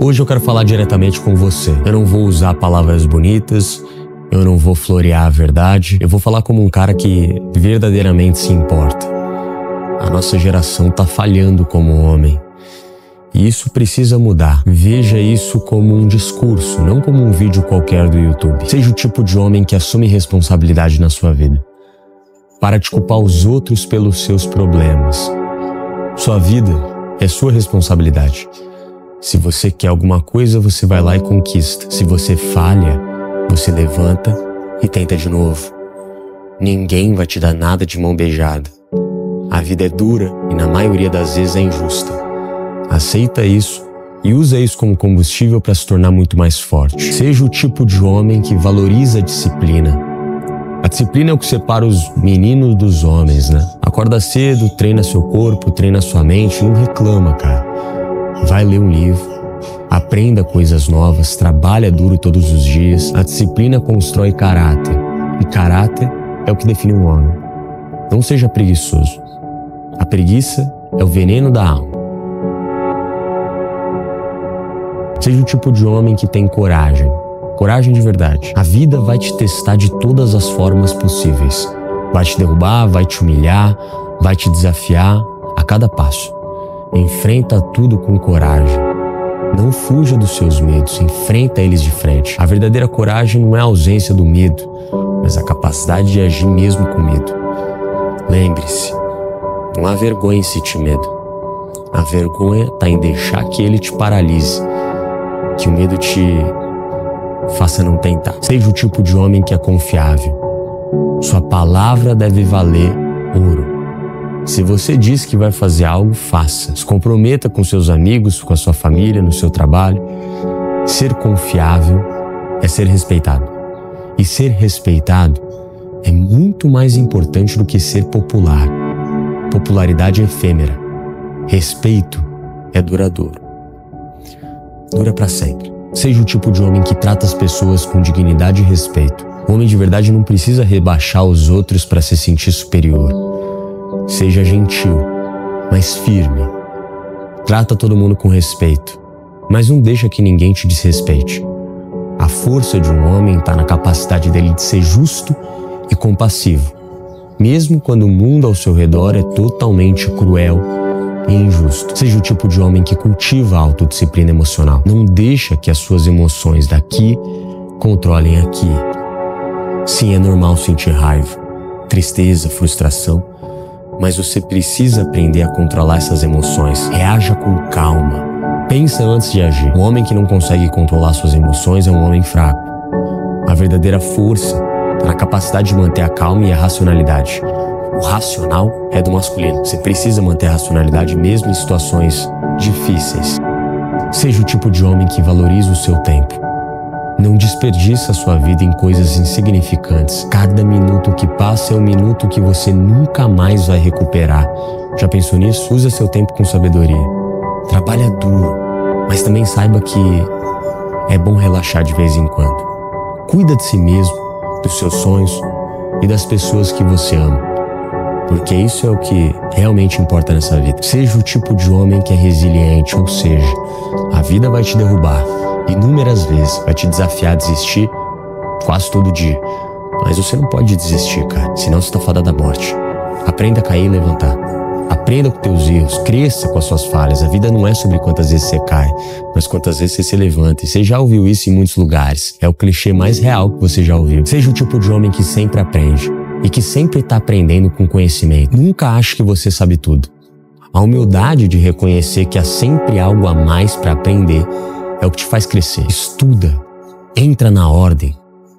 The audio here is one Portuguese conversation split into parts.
Hoje eu quero falar diretamente com você. Eu não vou usar palavras bonitas, eu não vou florear a verdade. Eu vou falar como um cara que verdadeiramente se importa. A nossa geração tá falhando como homem. E isso precisa mudar. Veja isso como um discurso, não como um vídeo qualquer do YouTube. Seja o tipo de homem que assume responsabilidade na sua vida. Para de culpar os outros pelos seus problemas. Sua vida é sua responsabilidade. Se você quer alguma coisa, você vai lá e conquista. Se você falha, você levanta e tenta de novo. Ninguém vai te dar nada de mão beijada. A vida é dura e na maioria das vezes é injusta. Aceita isso e usa isso como combustível para se tornar muito mais forte. Seja o tipo de homem que valoriza a disciplina. A disciplina é o que separa os meninos dos homens, né? Acorda cedo, treina seu corpo, treina sua mente, não reclama, cara. Vai ler um livro, aprenda coisas novas, trabalha duro todos os dias. A disciplina constrói caráter. E caráter é o que define um homem. Não seja preguiçoso. A preguiça é o veneno da alma. Seja o tipo de homem que tem coragem. Coragem de verdade. A vida vai te testar de todas as formas possíveis. Vai te derrubar, vai te humilhar, vai te desafiar a cada passo. Enfrenta tudo com coragem. Não fuja dos seus medos, enfrenta eles de frente. A verdadeira coragem não é a ausência do medo, mas a capacidade de agir mesmo com medo. Lembre-se, não há vergonha em sentir medo. A vergonha está em deixar que ele te paralise, que o medo te faça não tentar. Seja o tipo de homem que é confiável. Sua palavra deve valer ouro. Se você diz que vai fazer algo, faça. Se comprometa com seus amigos, com a sua família, no seu trabalho. Ser confiável é ser respeitado. E ser respeitado é muito mais importante do que ser popular. Popularidade é efêmera. Respeito é duradouro. Dura para sempre. Seja o tipo de homem que trata as pessoas com dignidade e respeito. O homem de verdade não precisa rebaixar os outros para se sentir superior. Seja gentil, mas firme. Trata todo mundo com respeito, mas não deixa que ninguém te desrespeite. A força de um homem está na capacidade dele de ser justo e compassivo, mesmo quando o mundo ao seu redor é totalmente cruel e injusto. Seja o tipo de homem que cultiva a autodisciplina emocional. Não deixa que as suas emoções daqui controlem aqui. Sim, é normal sentir raiva, tristeza, frustração, mas você precisa aprender a controlar essas emoções. Reaja com calma. Pensa antes de agir. Um homem que não consegue controlar suas emoções é um homem fraco. A verdadeira força está na capacidade de manter a calma e a racionalidade. O racional é do masculino. Você precisa manter a racionalidade mesmo em situações difíceis. Seja o tipo de homem que valoriza o seu tempo. Não desperdiça a sua vida em coisas insignificantes. Cada minuto que passa é um minuto que você nunca mais vai recuperar. Já pensou nisso? Usa seu tempo com sabedoria. Trabalha duro, mas também saiba que é bom relaxar de vez em quando. Cuida de si mesmo, dos seus sonhos e das pessoas que você ama. Porque isso é o que realmente importa nessa vida. Seja o tipo de homem que é resiliente, ou seja, a vida vai te derrubar inúmeras vezes, vai te desafiar a desistir quase todo dia. Mas você não pode desistir, cara, senão você tá fadado à morte. Aprenda a cair e levantar. Aprenda com teus erros, cresça com as suas falhas. A vida não é sobre quantas vezes você cai, mas quantas vezes você se levanta. E você já ouviu isso em muitos lugares. É o clichê mais real que você já ouviu. Seja o tipo de homem que sempre aprende e que sempre está aprendendo com conhecimento. Nunca ache que você sabe tudo. A humildade de reconhecer que há sempre algo a mais para aprender é o que te faz crescer. Estuda, entra na ordem,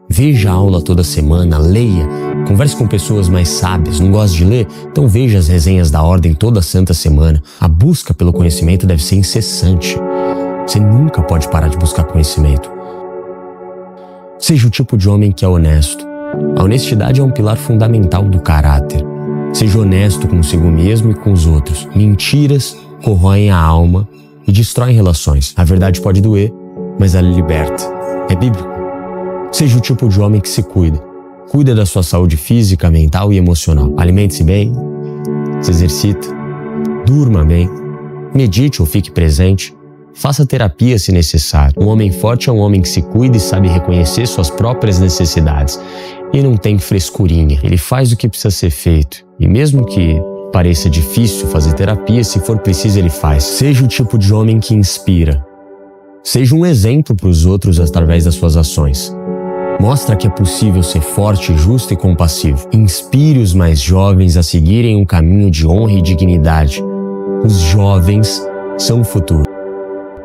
veja a aula toda semana, leia, converse com pessoas mais sábias. Não gosta de ler? Então veja as resenhas da ordem toda santa semana. A busca pelo conhecimento deve ser incessante. Você nunca pode parar de buscar conhecimento. Seja o tipo de homem que é honesto. A honestidade é um pilar fundamental do caráter. Seja honesto consigo mesmo e com os outros. Mentiras corroem a alma e destroem relações. A verdade pode doer, mas ela liberta. É bíblico. Seja o tipo de homem que se cuida. Cuida da sua saúde física, mental e emocional. Alimente-se bem, se exercita, durma bem, medite ou fique presente, Faça terapia se necessário. Um homem forte é um homem que se cuida e sabe reconhecer suas próprias necessidades. E não tem frescurinha. Ele faz o que precisa ser feito. E mesmo que pareça difícil fazer terapia, se for preciso ele faz. Seja o tipo de homem que inspira. Seja um exemplo para os outros através das suas ações. Mostra que é possível ser forte, justo e compassivo. Inspire os mais jovens a seguirem um caminho de honra e dignidade. Os jovens são o futuro.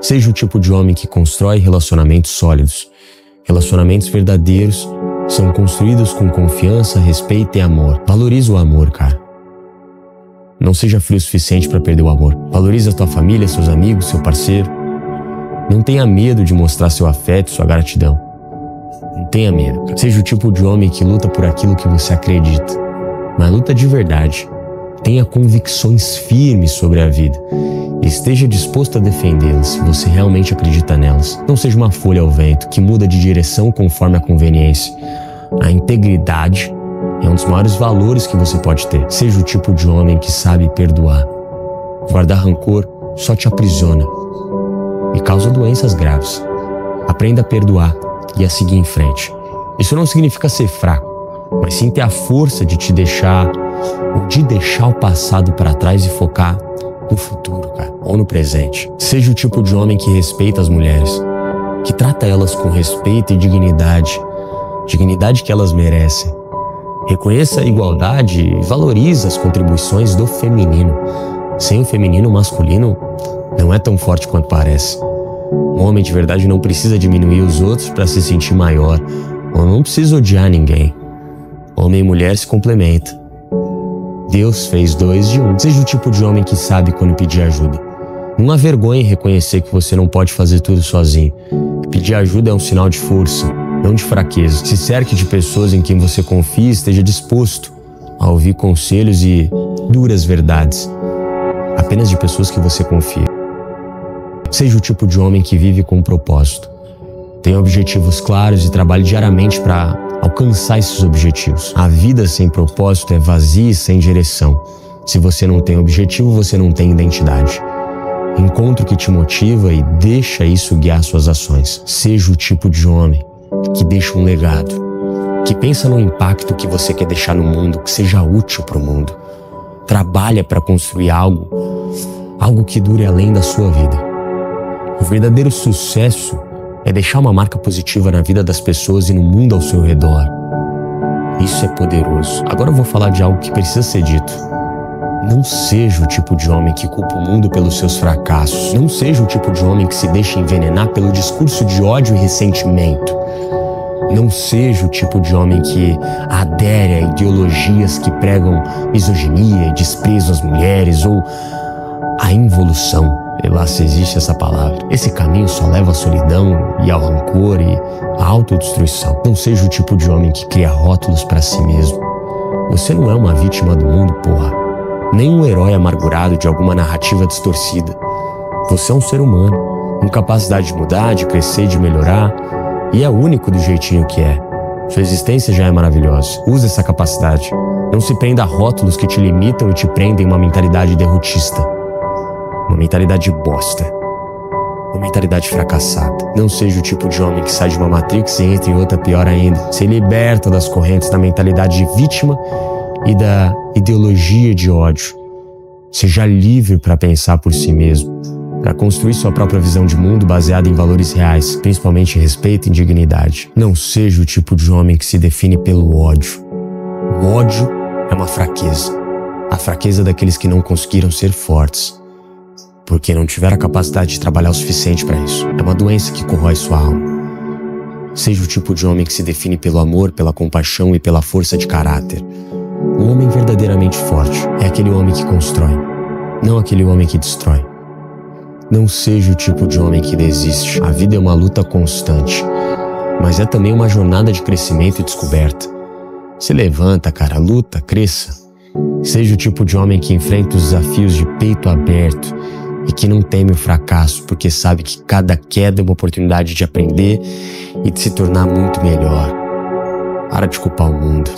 Seja o tipo de homem que constrói relacionamentos sólidos. Relacionamentos verdadeiros são construídos com confiança, respeito e amor. Valorize o amor, cara. Não seja frio o suficiente para perder o amor. Valorize a tua família, seus amigos, seu parceiro. Não tenha medo de mostrar seu afeto, sua gratidão. Não tenha medo, cara. Seja o tipo de homem que luta por aquilo que você acredita. Mas luta de verdade. Tenha convicções firmes sobre a vida. E esteja disposto a defendê-las se você realmente acredita nelas. Não seja uma folha ao vento que muda de direção conforme a conveniência. A integridade é um dos maiores valores que você pode ter. Seja o tipo de homem que sabe perdoar. Guardar rancor só te aprisiona e causa doenças graves. Aprenda a perdoar e a seguir em frente. Isso não significa ser fraco, mas sim ter a força de deixar o passado para trás e focar no futuro, cara, ou no presente. Seja o tipo de homem que respeita as mulheres, que trata elas com respeito e dignidade que elas merecem. Reconheça a igualdade e valorize as contribuições do feminino. Sem o feminino, o masculino não é tão forte quanto parece. Um homem de verdade não precisa diminuir os outros para se sentir maior, ou não precisa odiar ninguém. Homem e mulher se complementam. Deus fez dois de um. Seja o tipo de homem que sabe quando pedir ajuda. Não há vergonha em reconhecer que você não pode fazer tudo sozinho. Pedir ajuda é um sinal de força, não de fraqueza. Se cerque de pessoas em quem você confia e esteja disposto a ouvir conselhos e duras verdades. Apenas de pessoas que você confia. Seja o tipo de homem que vive com um propósito. Tenha objetivos claros e trabalhe diariamente para alcançar esses objetivos. A vida sem propósito é vazia e sem direção. Se você não tem objetivo, você não tem identidade. Encontre o que te motiva e deixa isso guiar suas ações. Seja o tipo de homem que deixa um legado, que pensa no impacto que você quer deixar no mundo, que seja útil para o mundo. Trabalha para construir algo que dure além da sua vida. O verdadeiro sucesso é deixar uma marca positiva na vida das pessoas e no mundo ao seu redor. Isso é poderoso. Agora eu vou falar de algo que precisa ser dito. Não seja o tipo de homem que culpa o mundo pelos seus fracassos. Não seja o tipo de homem que se deixa envenenar pelo discurso de ódio e ressentimento. Não seja o tipo de homem que adere a ideologias que pregam misoginia e desprezo às mulheres ou a involução. E lá se existe essa palavra. Esse caminho só leva à solidão e ao rancor e à autodestruição. Não seja o tipo de homem que cria rótulos para si mesmo. Você não é uma vítima do mundo, porra. Nem um herói amargurado de alguma narrativa distorcida. Você é um ser humano, com capacidade de mudar, de crescer, de melhorar, e é único do jeitinho que é. Sua existência já é maravilhosa. Use essa capacidade. Não se prenda a rótulos que te limitam e te prendem uma mentalidade derrotista. Uma mentalidade bosta. Uma mentalidade fracassada. Não seja o tipo de homem que sai de uma matrix e entra em outra pior ainda. Se liberta das correntes da mentalidade de vítima e da ideologia de ódio. Seja livre para pensar por si mesmo, para construir sua própria visão de mundo baseada em valores reais, principalmente em respeito e dignidade. Não seja o tipo de homem que se define pelo ódio. O ódio é uma fraqueza. A fraqueza daqueles que não conseguiram ser fortes, porque não tiveram a capacidade de trabalhar o suficiente para isso. É uma doença que corrói sua alma. Seja o tipo de homem que se define pelo amor, pela compaixão e pela força de caráter. Um homem verdadeiramente forte é aquele homem que constrói, não aquele homem que destrói. Não seja o tipo de homem que desiste. A vida é uma luta constante, mas é também uma jornada de crescimento e descoberta. Se levanta, cara, luta, cresça. Seja o tipo de homem que enfrenta os desafios de peito aberto e que não teme o fracasso, porque sabe que cada queda é uma oportunidade de aprender e de se tornar muito melhor. Para de culpar o mundo.